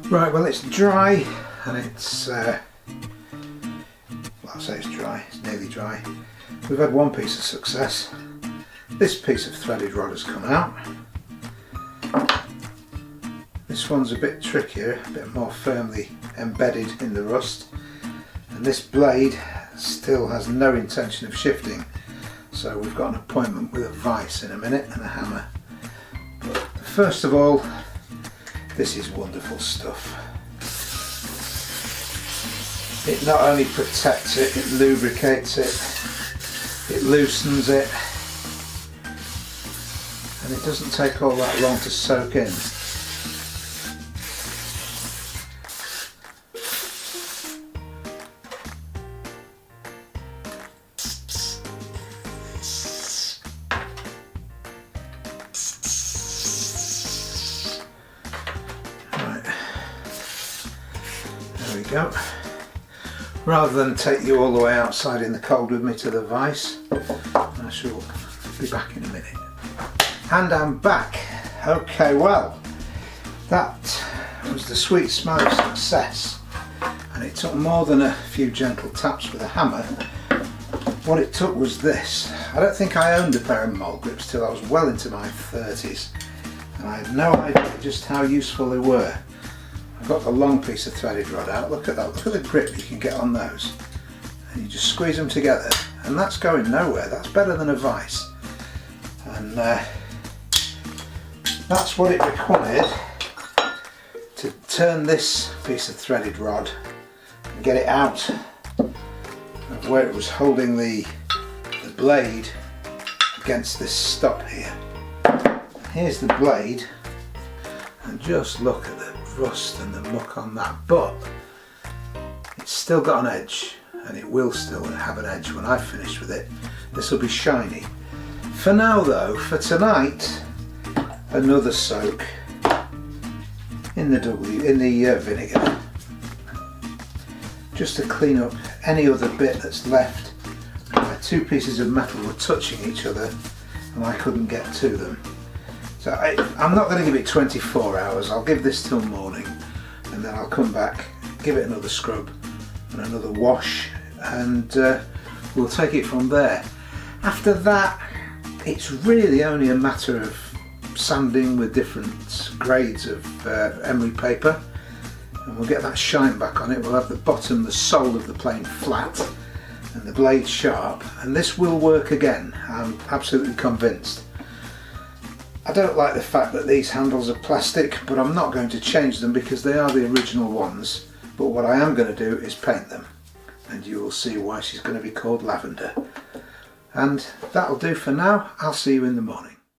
Right, well it's dry and it's, well I'll say it's dry, it's nearly dry. We've had one piece of success. This piece of threaded rod has come out. This one's a bit trickier, a bit more firmly embedded in the rust. And this blade still has no intention of shifting. So we've got an appointment with a vise in a minute and a hammer. But first of all, this is wonderful stuff. It not only protects it, it lubricates it, it loosens it, and it doesn't take all that long to soak in. There we go. Rather than take you all the way outside in the cold with me to the vise, I shall be back in a minute. And I'm back. Okay, well, that was the sweet smell of success, and it took more than a few gentle taps with a hammer. What it took was this. I don't think I owned a pair of mole grips till I was well into my 30s, and I had no idea just how useful they were. I've got the long piece of threaded rod out. Look at that, look at the grip you can get on those. And you just squeeze them together, and that's going nowhere. That's better than a vise. And that's what it required to turn this piece of threaded rod and get it out of where it was holding the blade against this stop here. Here's the blade, and just look at the rust and the muck on that, but it's still got an edge, and it will still have an edge when I've finished with it. This will be shiny. For now though, for tonight, another soak in the vinegar, just to clean up any other bit that's left where two pieces of metal were touching each other and I couldn't get to them. So I'm not going to give it 24 hours, I'll give this till morning, and then I'll come back, give it another scrub and another wash, and we'll take it from there. After that, it's really only a matter of sanding with different grades of emery paper, and we'll get that shine back on it. We'll have the bottom, the sole of the plane flat and the blade sharp, and this will work again, I'm absolutely convinced. I don't like the fact that these handles are plastic, but I'm not going to change them because they are the original ones. But what I am going to do is paint them, and you will see why she's going to be called Lavender. And that'll do for now. I'll see you in the morning.